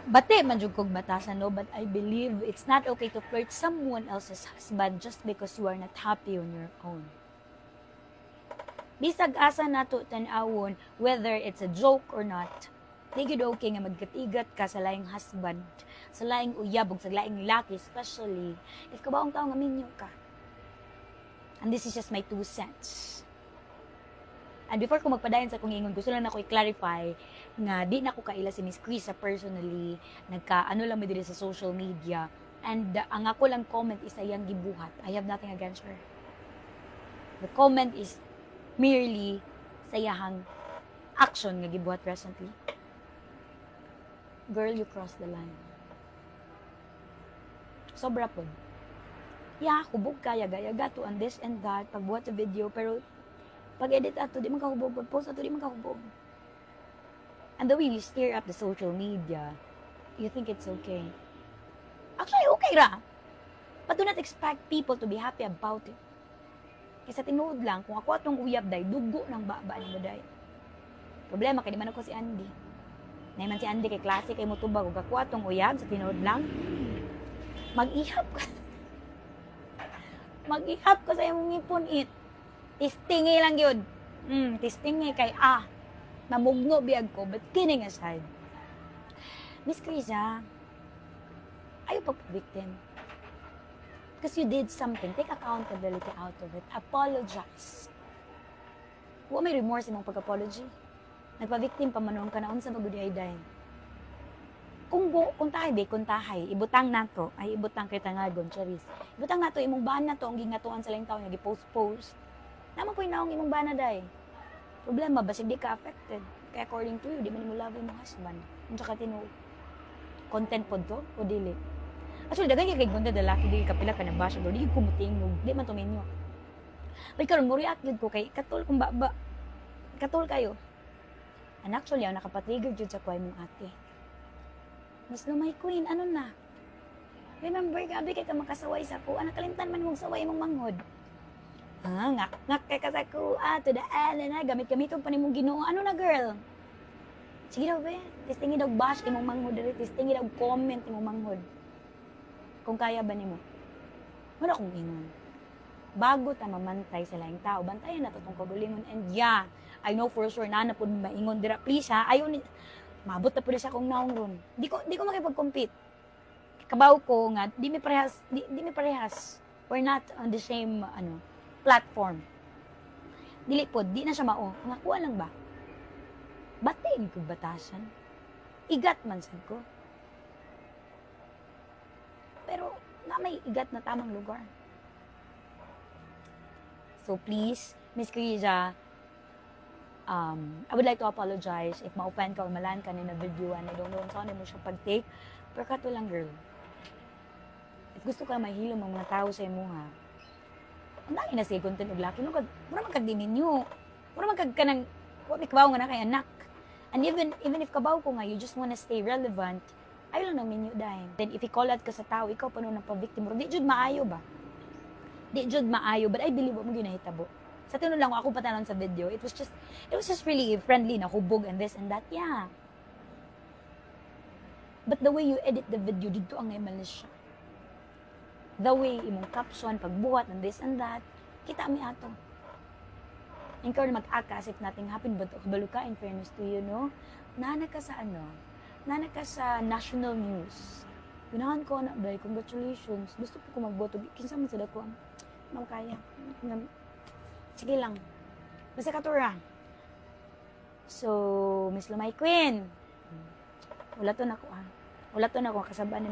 Bate man jud kog batasan no, but I believe it's not okay to flirt someone else's husband just because you are not happy on your own. Bisag asa nato tan-awon whether it's a joke or not. Di gyud okay nga magkatigat ka sa laing husband, sa laing uyab ug sa laing laki, especially if kabaong tao nga minyo ka. And this is just my 2 cents. And before ko magpadayon sa kong ingon, gusto lang na ko i-clarify nga di na ko kaila si Miss Krisa personally, nagka-ano lang mi diri sa social media, and ang ako lang comment is ayang gibuhat. I have nothing against her. The comment is merely sa iyahang action nga gibuhat recently. Girl, you crossed the line. Sobra po. Yeah, hubog kaya gaya to and this and that, pagbuhat sa video, pero pag-edit ato, di man kahubog. Pag-post ato, di man kahubog. And the way you steer up the social media, you think it's okay. Actually, okay ra. But do not expect people to be happy about it. Kasi tinuod lang, kung ako atong uyab day, dugo ng baba ni mo day. Problema, kaya di man ako si Andy. Naiman si Andy kay klase, kay mutubag, kung ako atong uyab, sa tinuod lang, mag-ihap ka. Mag-ihap ka sa iyong ngipon it. Tistingi lang yun. Tistingi kay namugno biyag ko, but kidding aside. Miss Krisa, ayaw pag-victim. Because you did something. Take accountability out of it. Apologize. Huwag may remorse imong pag-apology. Nagpa-victim pa manong ka na unsa magudi ay dahin. Kung tahay, ibutang nato, ay ibutang kay tangagon, charis. Ibutang nato, imong baan na to, ang gingatuan sa lang tao, nga gipost-post. Naman po yung naong imong baan na day. Problema, basig di ka affected. Kaya according to you, di man mo love yung husband. Ang saka tinuod. Content po to, o dili. Actually, dagay kay content lalaki, di kapila ka na basya, bro. Di kumutingog, di man tuminyo. But karon mo react yun ko kay katol kung baba. Katol kayo. And actually, ang nakapatrigger jud sa kuhay mong ate. Mas lumay queen, ano na? Remember, gabi kay ka makasaway sa ko. Nakalimtan man mong saway mong manghod. Ngak kay ka sa ko. To the end, na. Gamit-gamitong pa ni mong ginoo. Ano na, girl? Sige daw, be. Tistingin daw bash imong manghod. Tistingin daw comment imong manghod. Kung kaya ba ni mo? Wala kong ingon. Bago ta mamantay sa laing tao, bantayan na to tong kaugalingon. And yeah, I know for sure na po maingon dira. Please ha, ayaw ni... Mabot na po sa akong naong ron. Di ko makipag-compete. Kabaw ko nga, di mi parehas. We're not on the same, platform. Dili po, di na siya mao. Nakuha lang ba? Batiin ko batasan. Igat man sad ko. Pero, na may igat na tamang lugar. So please, Miss Krisa, I would like to apologize if ma-offend ka or malan ka na video and I don't know saan mo siya pag-take. Pero kato lang, girl. If gusto ka mahilo mga tao sa imo ha, ang dami na siya content og laki. Mura man kag dininyo. Mura man kag kanang, may kabaw nga na kay anak. And even if kabaw ko nga, you just wanna stay relevant, ayaw lang ng minyo dahil. Then if i-call out ka sa tao, ikaw pa nun ang pa-victim. Di jud maayo ba? Di jud maayo, but I believe mo ginahitabo. Sa tinun lang ako patanon sa video, it was just really friendly na hubog and this and that, yeah. But the way you edit the video, dito ang malis siya. The way imong caption, pagbuhat and this and that, kita mi ato. Ikaw na mag-akas if nothing happened, but kabalo ka, in fairness to you, no? Nana ka sa national news. Ganahan ko na, bay, congratulations. Gusto ko magboto. Kinsa man sa dako ang kaya. Sige lang. Basta katura. So, Miss Lumay Queen. Wala to na ko kasabaan